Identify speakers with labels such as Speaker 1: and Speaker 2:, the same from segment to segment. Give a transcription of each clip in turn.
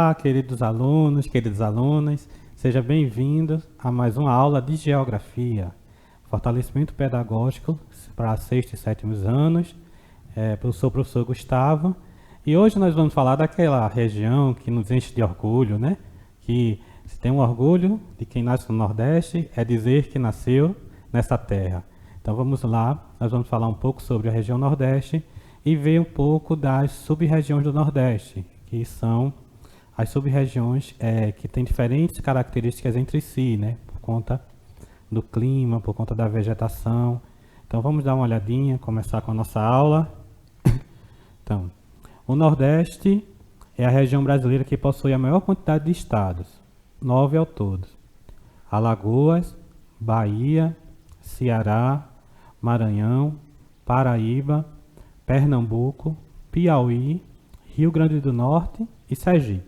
Speaker 1: Olá, queridos alunos, queridas alunas, sejam bem-vindos a mais uma aula de Geografia, fortalecimento pedagógico para sexto e sétimos anos. Eu sou o professor Gustavo e hoje nós vamos falar daquela região que nos enche de orgulho, né? Que se tem um orgulho de quem nasce no Nordeste é dizer que nasceu nessa terra. Então vamos lá, nós vamos falar um pouco sobre a região Nordeste e ver um pouco das sub-regiões do Nordeste, que são as sub-regiões que têm diferentes características entre si, né? Por conta do clima, por conta da vegetação. Então vamos dar uma olhadinha, começar com a nossa aula. Então, o Nordeste é a região brasileira que possui a maior quantidade de estados, 9 ao todo. Alagoas, Bahia, Ceará, Maranhão, Paraíba, Pernambuco, Piauí, Rio Grande do Norte e Sergipe.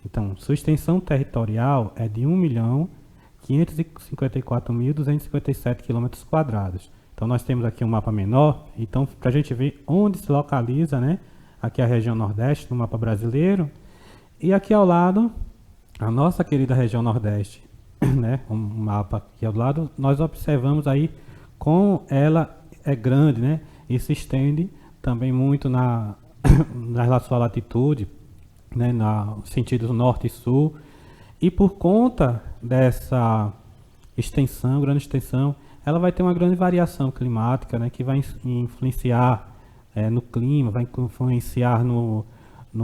Speaker 1: Então, sua extensão territorial é de 1.554.257 km². Então, nós temos aqui um mapa menor. Então, para a gente ver onde se localiza, né, aqui a região Nordeste no mapa brasileiro. E aqui ao lado, a nossa querida região Nordeste, né, um mapa aqui ao lado, nós observamos aí como ela é grande, né, e se estende também muito na sua latitude, né, no sentido norte e sul, e por conta dessa extensão, grande extensão, ela vai ter uma grande variação climática, né, que vai influenciar no clima, vai influenciar no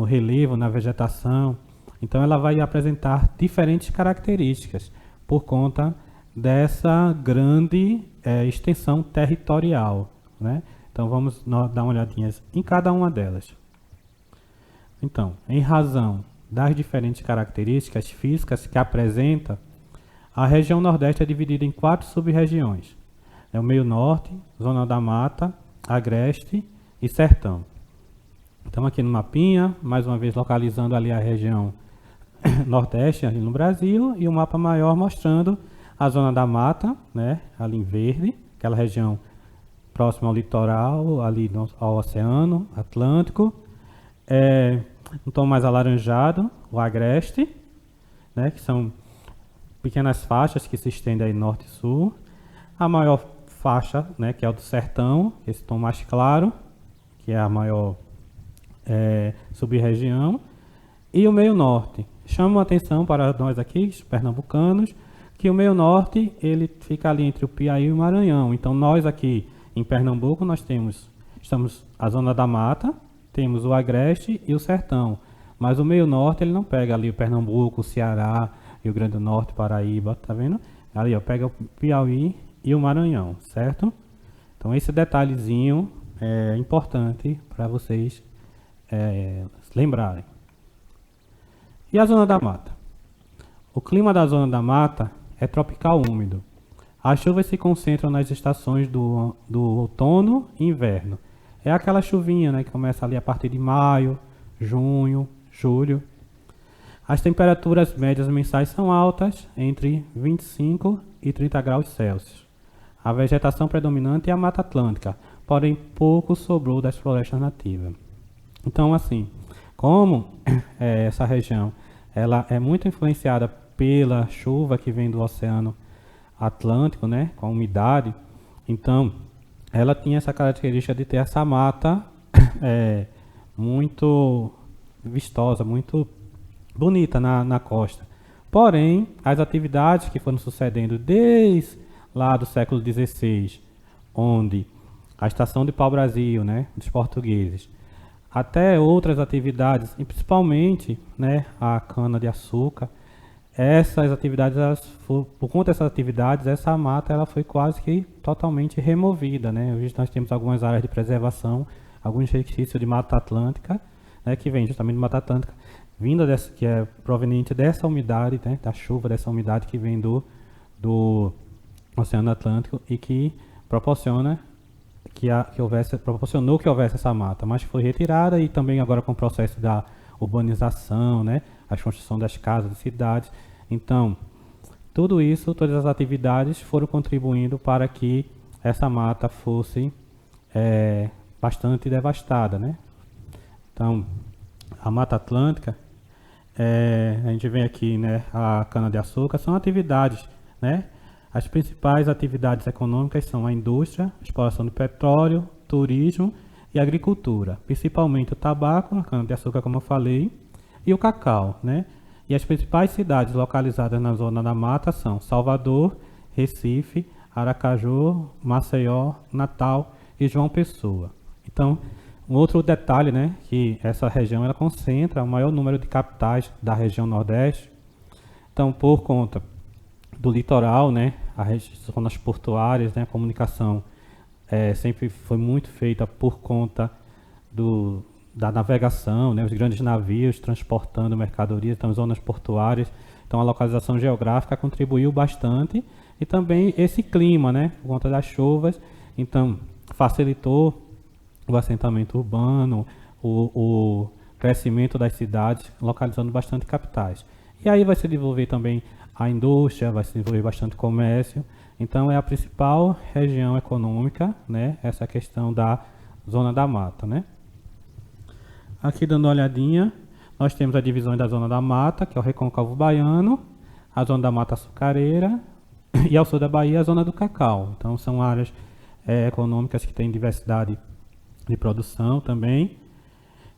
Speaker 1: relevo, na vegetação. Então ela vai apresentar diferentes características por conta dessa grande extensão territorial, né? Então vamos dar uma olhadinha em cada uma delas. Então, em razão das diferentes características físicas que apresenta, a região Nordeste é dividida em 4 sub-regiões. É o meio norte, zona da mata, agreste e sertão. Então aqui no mapinha, mais uma vez localizando ali a região Nordeste ali no Brasil, e o mapa maior mostrando a zona da mata, né, ali em verde, aquela região próxima ao litoral, ali ao Oceano Atlântico. Um tom mais alaranjado, o agreste, né, que são pequenas faixas que se estendem aí norte e sul. A maior faixa, né, que é o do sertão, esse tom mais claro, que é a maior sub-região. E o meio norte. Chama a atenção para nós aqui, pernambucanos, que o meio norte ele fica ali entre o Piauí e o Maranhão. Então nós aqui em Pernambuco nós estamos a zona da mata, temos o agreste e o sertão, mas o meio norte ele não pega ali o Pernambuco, o Ceará, Rio Grande do Norte, Paraíba, tá vendo? Ali ó, pega o Piauí e o Maranhão, certo? Então esse detalhezinho é importante para vocês lembrarem. E a zona da mata? O clima da zona da mata é tropical úmido. As chuvas se concentram nas estações do outono e inverno. É aquela chuvinha, né, que começa ali a partir de maio, junho, julho. As temperaturas médias mensais são altas, entre 25 e 30 graus Celsius. A vegetação predominante é a Mata Atlântica, porém pouco sobrou das florestas nativas. Então, assim, como essa região ela é muito influenciada pela chuva que vem do Oceano Atlântico, né, com a umidade, então ela tinha essa característica de ter essa mata muito vistosa, muito bonita na costa. Porém, as atividades que foram sucedendo desde lá do século XVI, onde a estação de pau-brasil, né, dos portugueses, até outras atividades, e principalmente, né, a cana-de-açúcar, essas atividades, por conta dessas atividades, essa mata ela foi quase que totalmente removida, né? Hoje nós temos algumas áreas de preservação, alguns resquícios de Mata Atlântica, né, que vem justamente de Mata Atlântica, vinda dessa, que é proveniente dessa umidade, né, da chuva, dessa umidade que vem do Oceano Atlântico e que proporciona proporcionou que houvesse essa mata, mas foi retirada, e também agora com o processo da urbanização, né, a construção das casas, das cidades. Então, tudo isso, todas as atividades foram contribuindo para que essa mata fosse bastante devastada, né? Então, a Mata Atlântica, A gente vê aqui, né, a cana-de-açúcar, são atividades, né? As principais atividades econômicas são a indústria, a exploração de petróleo, turismo e agricultura, principalmente o tabaco, a cana-de-açúcar, como eu falei, e o cacau, né? E as principais cidades localizadas na zona da mata são Salvador, Recife, Aracaju, Maceió, Natal e João Pessoa. Então, um outro detalhe, né, que essa região ela concentra o maior número de capitais da região Nordeste. Então, por conta do litoral, né, as zonas portuárias, né, a comunicação sempre foi muito feita por conta da navegação, né, os grandes navios transportando mercadorias, então zonas portuárias. Então, a localização geográfica contribuiu bastante e também esse clima, né, por conta das chuvas, então facilitou o assentamento urbano, o crescimento das cidades, localizando bastante capitais. E aí vai se desenvolver também a indústria, vai se desenvolver bastante comércio. Então é a principal região econômica, né? Essa questão da zona da mata, né? Aqui dando uma olhadinha, nós temos a divisão da zona da mata, que é o Recôncavo Baiano, a zona da mata açucareira e ao sul da Bahia a zona do cacau. Então são áreas econômicas que têm diversidade de produção também.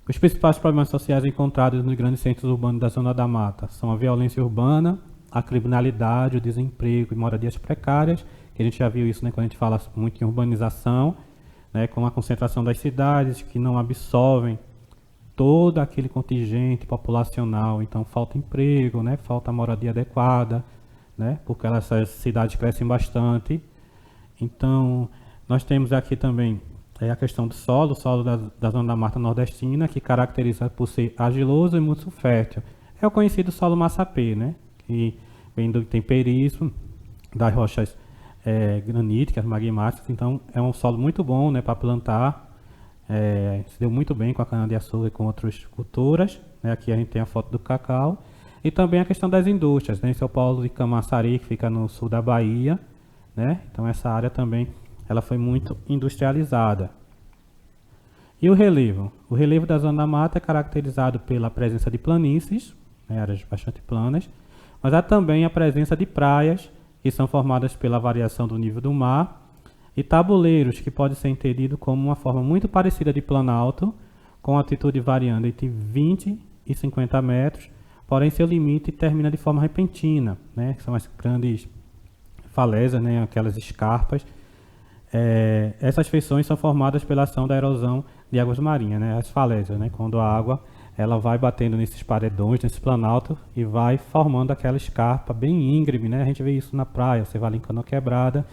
Speaker 1: Os principais problemas sociais encontrados nos grandes centros urbanos da zona da mata são a violência urbana, a criminalidade, o desemprego e moradias precárias, que a gente já viu isso, né, quando a gente fala muito em urbanização, né, com a concentração das cidades que não absorvem todo aquele contingente populacional, então falta emprego, né, falta moradia adequada, né, porque essas cidades crescem bastante. Então, nós temos aqui também a questão do solo, o solo da zona da mata nordestina, que caracteriza por ser argiloso e muito fértil. É o conhecido solo massapê, né, que vem do temperismo, das rochas graníticas, magmáticas. Então, é um solo muito bom, né, para plantar. Se deu muito bem com a cana-de-açúcar e com outras culturas, né. Aqui a gente tem a foto do cacau. E também a questão das indústrias, né, esse é o polo de Camaçari, que fica no sul da Bahia, né. Então, essa área também ela foi muito industrializada. E o relevo? O relevo da zona da mata é caracterizado pela presença de planícies, né, áreas bastante planas, mas há também a presença de praias, que são formadas pela variação do nível do mar, e tabuleiros, que pode ser entendido como uma forma muito parecida de planalto, com altitude variando entre 20 e 50 metros, porém seu limite termina de forma repentina, né, que são as grandes falésias, né, aquelas escarpas. Essas feições são formadas pela ação da erosão de águas marinhas, né, as falésias, né, quando a água ela vai batendo nesses paredões, nesse planalto e vai formando aquela escarpa bem íngreme, né, a gente vê isso na praia, você vai ali em Canoa Quebrada,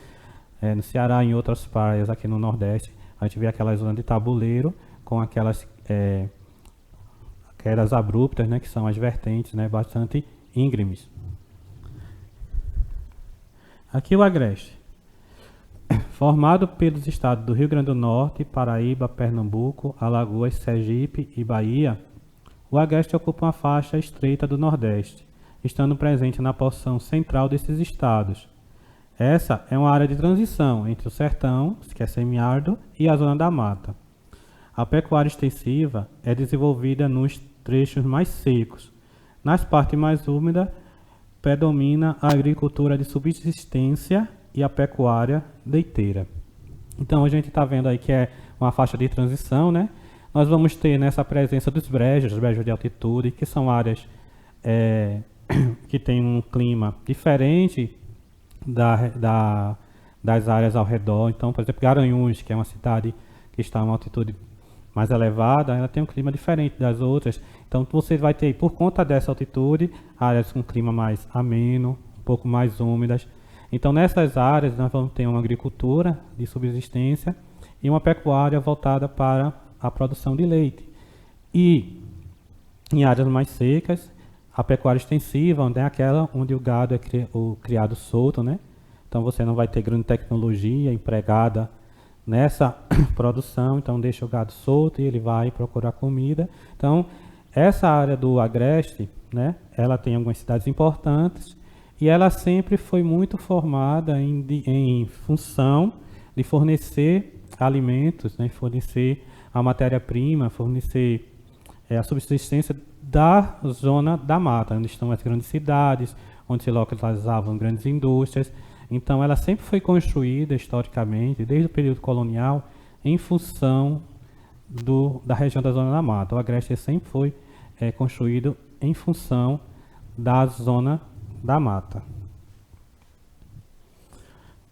Speaker 1: no Ceará, em outras praias aqui no Nordeste, a gente vê aquela zona de tabuleiro com aquelas quedas abruptas, né, que são as vertentes, né, bastante íngremes. Aqui o agreste. Formado pelos estados do Rio Grande do Norte, Paraíba, Pernambuco, Alagoas, Sergipe e Bahia, o agreste ocupa uma faixa estreita do Nordeste, estando presente na porção central desses estados. Essa é uma área de transição entre o sertão, que é semiárido, e a zona da mata. A pecuária extensiva é desenvolvida nos trechos mais secos. Nas partes mais úmidas, predomina a agricultura de subsistência e a pecuária leiteira. Então a gente está vendo aí que é uma faixa de transição, né? Nós vamos ter nessa presença dos brejos de altitude, que são áreas que têm um clima diferente das áreas ao redor. Então, por exemplo, Garanhuns, que é uma cidade que está em uma altitude mais elevada, ela tem um clima diferente das outras. Então você vai ter, por conta dessa altitude, áreas com clima mais ameno, um pouco mais úmidas. Então, nessas áreas, nós vamos ter uma agricultura de subsistência e uma pecuária voltada para a produção de leite. E, em áreas mais secas, a pecuária extensiva, onde é aquela onde o gado é criado solto, né? Então, você não vai ter grande tecnologia empregada nessa produção, então deixa o gado solto e ele vai procurar comida. Então, essa área do agreste, né, ela tem algumas cidades importantes, e ela sempre foi muito formada em função de fornecer alimentos, né, fornecer a matéria-prima, fornecer a subsistência da zona da mata, onde estão as grandes cidades, onde se localizavam grandes indústrias. Então, ela sempre foi construída, historicamente, desde o período colonial, em função da região da zona da mata. O Agreste sempre foi construído em função da zona da mata.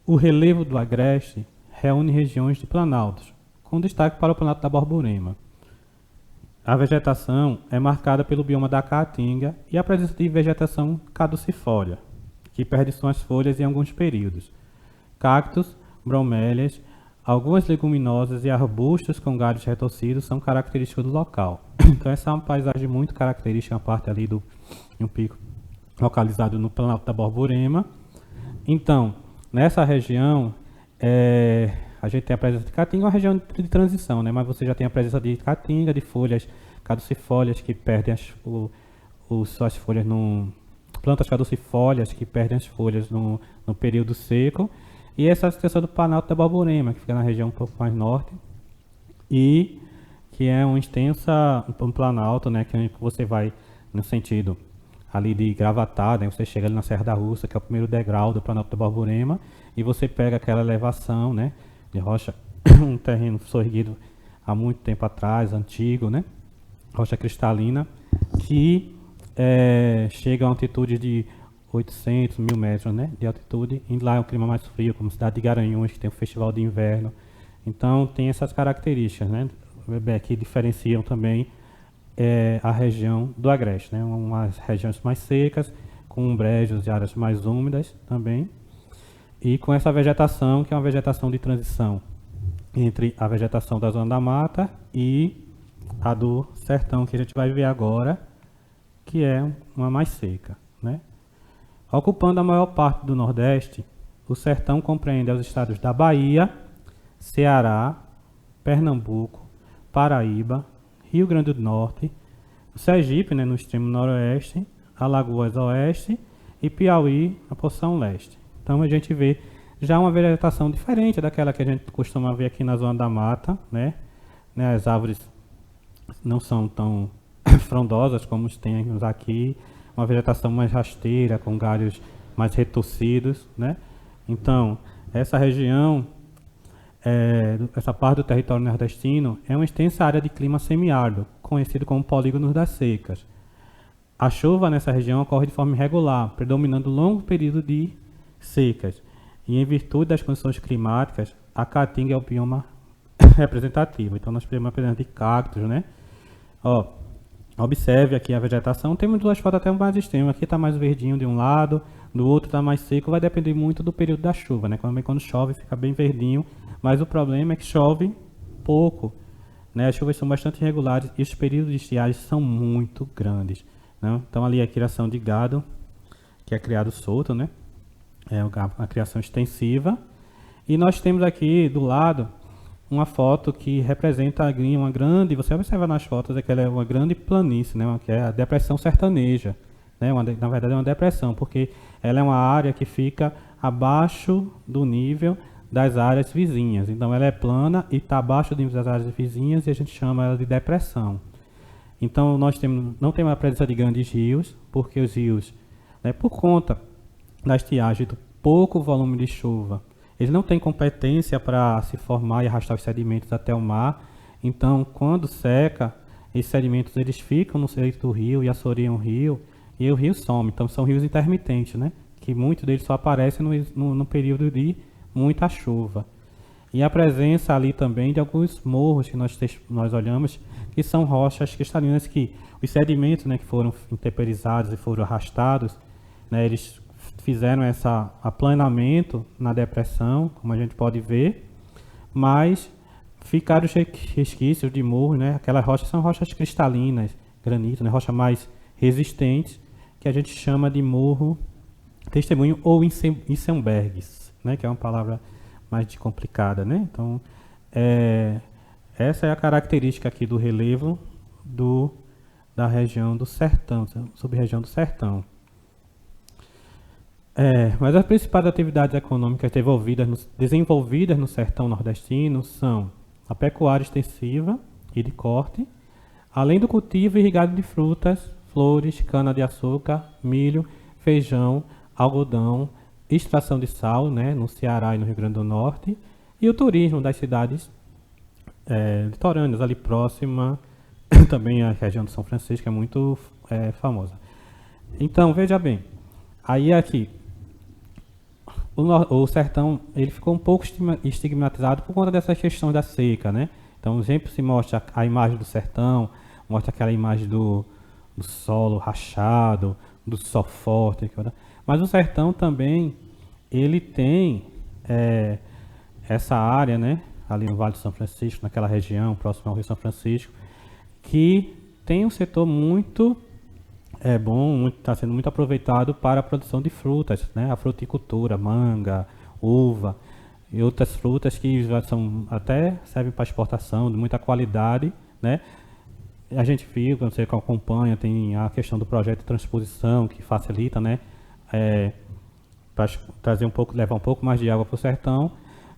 Speaker 1: O relevo do Agreste reúne regiões de planaltos, com destaque para o Planalto da Borborema. A vegetação é marcada pelo bioma da caatinga e a presença de vegetação caducifólia, que perde suas folhas em alguns períodos. Cactos, bromélias, algumas leguminosas e arbustos com galhos retorcidos são característicos do local. Então essa é uma paisagem muito característica, uma parte ali de um pico localizado no Planalto da Borborema. Então, nessa região, a gente tem a presença de caatinga, uma região de transição, né? Mas você já tem a presença de caatinga, de folhas caducifólias que perdem suas folhas plantas caducifólias que perdem as folhas no período seco, e essa questão do Planalto da Borborema, que fica na região um pouco mais norte, e que é um planalto, né, que você vai no sentido ali de Gravatá, né, você chega ali na Serra da Russa, que é o primeiro degrau do Planalto da Borborema, e você pega aquela elevação, né, de rocha, um terreno sorrido há muito tempo atrás, antigo, né, rocha cristalina, que chega a uma altitude de 800, 1000 metros, né, de altitude, e lá é um clima mais frio, como a cidade de Garanhuns, que tem o festival de inverno. Então tem essas características, né, que diferenciam também a região do Agreste, né, umas regiões mais secas, com brejos e áreas mais úmidas também, e com essa vegetação, que é uma vegetação de transição entre a vegetação da zona da mata e a do sertão, que a gente vai ver agora, que é uma mais seca, né? Ocupando a maior parte do Nordeste, o sertão compreende os estados da Bahia, Ceará, Pernambuco, Paraíba, Rio Grande do Norte, o Sergipe, né, no extremo noroeste, Alagoas oeste e Piauí, na porção leste. Então a gente vê já uma vegetação diferente daquela que a gente costuma ver aqui na zona da mata, né? As árvores não são tão frondosas como temos aqui, uma vegetação mais rasteira, com galhos mais retorcidos, né? Então, essa região, essa parte do território nordestino, é uma extensa área de clima semiárido, conhecido como polígonos das secas. A chuva nessa região ocorre de forma irregular, predominando longo período de secas. E em virtude das condições climáticas, a caatinga é o bioma representativo. Então, nós temos a presença de cactos, né? Observe aqui a vegetação. Temos duas fotos até mais extremas. Aqui está mais verdinho de um lado, do outro está mais seco. Vai depender muito do período da chuva, né? Quando chove fica bem verdinho, mas o problema é que chove pouco, né? As chuvas são bastante irregulares e os períodos de estiagem são muito grandes, né? Então ali a criação de gado, que é criado solto, né? É uma criação extensiva. E nós temos aqui do lado uma foto que representa uma grande, você observa nas fotos, que ela é uma grande planície, né, que é a depressão sertaneja, né, na verdade é uma depressão, porque ela é uma área que fica abaixo do nível das áreas vizinhas, então ela é plana e está abaixo do nível das áreas vizinhas e a gente chama ela de depressão. Então nós não temos a presença de grandes rios, porque os rios, né, por conta da estiagem, do pouco volume de chuva, eles não têm competência para se formar e arrastar os sedimentos até o mar. Então, quando seca, esses sedimentos eles ficam no leito do rio e assoreiam o rio, e o rio some. Então, são rios intermitentes, né? Que muitos deles só aparecem no período de muita chuva. E a presença ali também de alguns morros que nós olhamos, que são rochas cristalinas que os sedimentos, né, que foram intemperizados e foram arrastados, né, eles fizeram esse aplanamento na depressão, como a gente pode ver, mas ficaram os resquícios de morro, né? Aquelas rochas são rochas cristalinas, granito, né? Rochas mais resistentes, que a gente chama de morro testemunho ou Isenbergs, né? Que é uma palavra mais complicada, né? Então, essa é a característica aqui do relevo da região do sertão, sub-região do sertão. Mas as principais atividades econômicas desenvolvidas no sertão nordestino são a pecuária extensiva e de corte, além do cultivo irrigado de frutas, flores, cana-de-açúcar, milho, feijão, algodão, extração de sal, né, no Ceará e no Rio Grande do Norte, e o turismo das cidades litorâneas, ali próxima, também a região de São Francisco é muito famosa. Então, veja bem, aí aqui, o sertão ele ficou um pouco estigmatizado por conta dessas questões da seca, né? Então, sempre se mostra a imagem do sertão, mostra aquela imagem do solo rachado, do sol forte, mas o sertão também, ele tem essa área, né, ali no Vale do São Francisco, naquela região, próximo ao Rio São Francisco, que tem um setor muito bom, está sendo muito aproveitado para a produção de frutas, né, a fruticultura, manga, uva e outras frutas que já são, até servem para exportação, de muita qualidade, né. A gente viu, quando você acompanha, tem a questão do projeto de transposição, que facilita, né, para trazer levar um pouco mais de água para o sertão,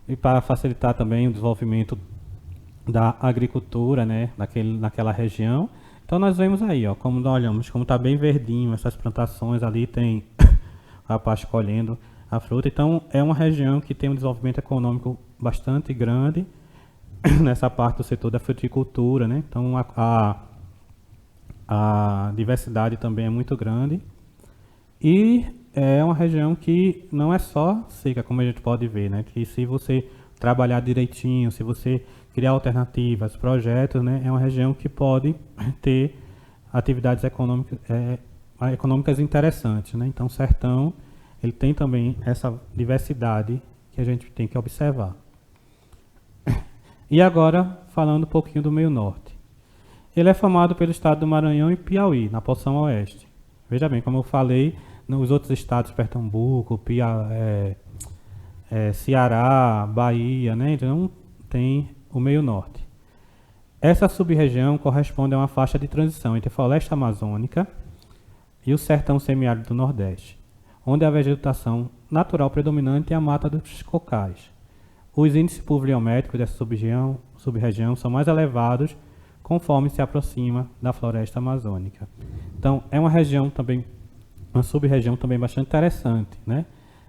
Speaker 1: e para facilitar também o desenvolvimento da agricultura, né, naquela região. Então nós vemos aí, ó, como nós olhamos, como está bem verdinho essas plantações ali, tem a rapaz colhendo a fruta. Então é uma região que tem um desenvolvimento econômico bastante grande nessa parte do setor da fruticultura, né? Então a diversidade também é muito grande e é uma região que não é só seca, como a gente pode ver, né? Que se você trabalhar direitinho, se você criar alternativas, projetos, né? É uma região que pode ter atividades econômicas interessantes, né? Então o sertão ele tem também essa diversidade que a gente tem que observar. E agora, falando um pouquinho do meio norte. Ele é formado pelo estado do Maranhão e Piauí, na porção oeste. Veja bem, como eu falei, nos outros estados, Pernambuco, Ceará, Bahia, né? Então tem o meio norte. Essa sub-região corresponde a uma faixa de transição entre a floresta amazônica e o sertão semiárido do Nordeste, onde a vegetação natural predominante é a mata dos cocais. Os índices pluviométricos dessa sub-região são mais elevados conforme se aproxima da floresta amazônica. Então, é uma região também, uma sub-região também bastante interessante, né?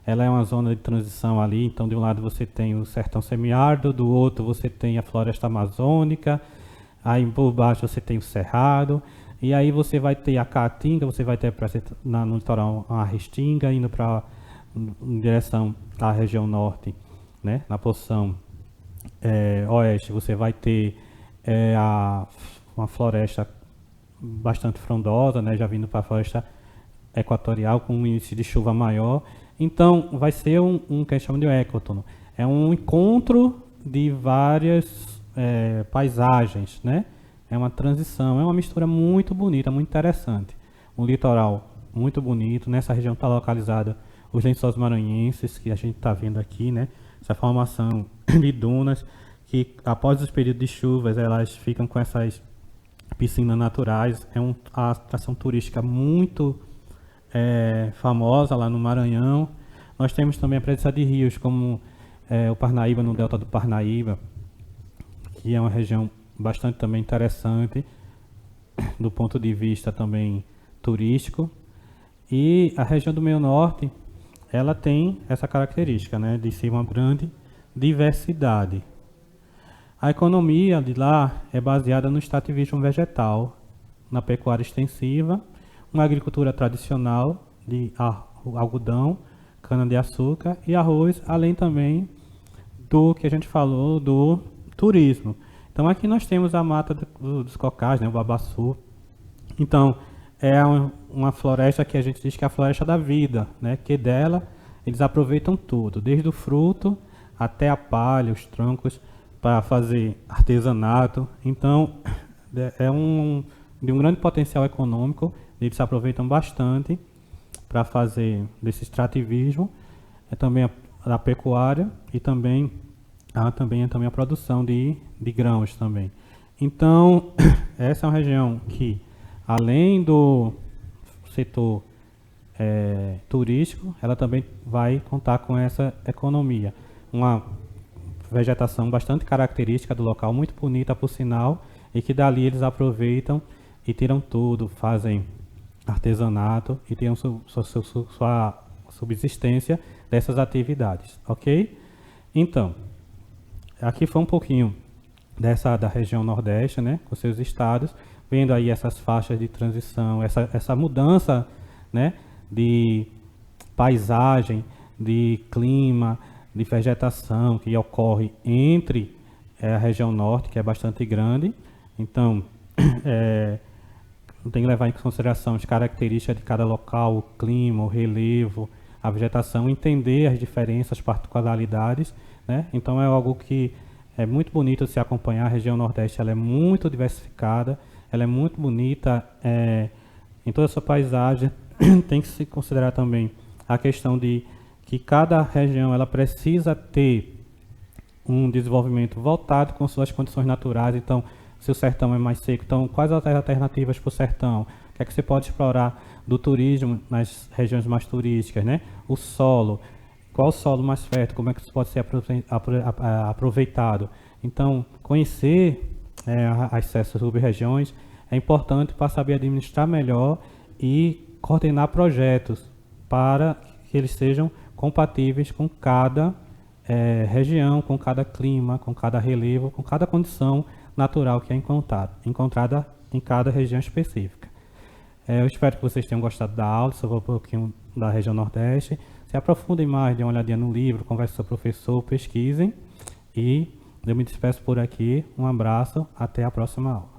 Speaker 1: Ela é uma zona de transição ali, então de um lado você tem o sertão semiárido, do outro você tem a floresta amazônica, aí por baixo você tem o cerrado, e aí você vai ter a caatinga, você vai ter no litoral a restinga, indo em direção à região norte, né? Na porção oeste você vai ter uma floresta bastante frondosa, né? Já vindo para a floresta equatorial com um índice de chuva maior. Então vai ser um que a gente chama de ecótono. É um encontro de várias paisagens, né? É uma transição, é uma mistura muito bonita, muito interessante. Um litoral muito bonito. Nessa região está localizada os lençóis maranhenses, que a gente está vendo aqui, né? Essa formação de dunas, que após os períodos de chuvas, elas ficam com essas piscinas naturais. É uma atração turística muito famosa lá no Maranhão. Nós temos também a presença de rios, como o Parnaíba, no delta do Parnaíba, que é uma região bastante também interessante, do ponto de vista também turístico. E a região do meio norte, ela tem essa característica, né, de ser uma grande diversidade. A economia de lá é baseada no extrativismo vegetal, na pecuária extensiva, uma agricultura tradicional de algodão, cana-de-açúcar e arroz, além também do que a gente falou do turismo. Então aqui nós temos a mata dos cocais, né, o babaçu. Então é uma floresta que a gente diz que é a floresta da vida, né, que dela eles aproveitam tudo, desde o fruto até a palha, os troncos, para fazer artesanato. Então é de um grande potencial econômico. Eles se aproveitam bastante para fazer desse extrativismo, também a pecuária e também a produção de grãos também. Então, essa é uma região que, além do setor turístico, ela também vai contar com essa economia. Uma vegetação bastante característica do local, muito bonita por sinal, e que dali eles aproveitam e tiram tudo, fazem artesanato e tiram sua subsistência dessas atividades, ok? Então, aqui foi um pouquinho da região Nordeste, né, com seus estados, vendo aí essas faixas de transição, essa mudança, né, de paisagem, de clima, de vegetação que ocorre entre a região Norte, que é bastante grande. Então, tem que levar em consideração as características de cada local, o clima, o relevo, a vegetação, entender as diferenças, as particularidades, né? Então é algo que é muito bonito de se acompanhar. A região Nordeste ela é muito diversificada, ela é muito bonita em toda a sua paisagem. Tem que se considerar também a questão de que cada região ela precisa ter um desenvolvimento voltado com suas condições naturais. Então, se o sertão é mais seco, então quais as alternativas para o sertão? O que é que você pode explorar do turismo nas regiões mais turísticas, né? O solo, qual o solo mais fértil, como é que isso pode ser aproveitado? Então, conhecer as sub-regiões é importante para saber administrar melhor e coordenar projetos para que eles sejam compatíveis com cada região, com cada clima, com cada relevo, com cada condição natural que é encontrada em cada região específica. Eu espero que vocês tenham gostado da aula sobre um pouquinho da região Nordeste. Se aprofundem mais, dêem uma olhadinha no livro, conversem com o seu professor, pesquisem. E eu me despeço por aqui. Um abraço, até a próxima aula.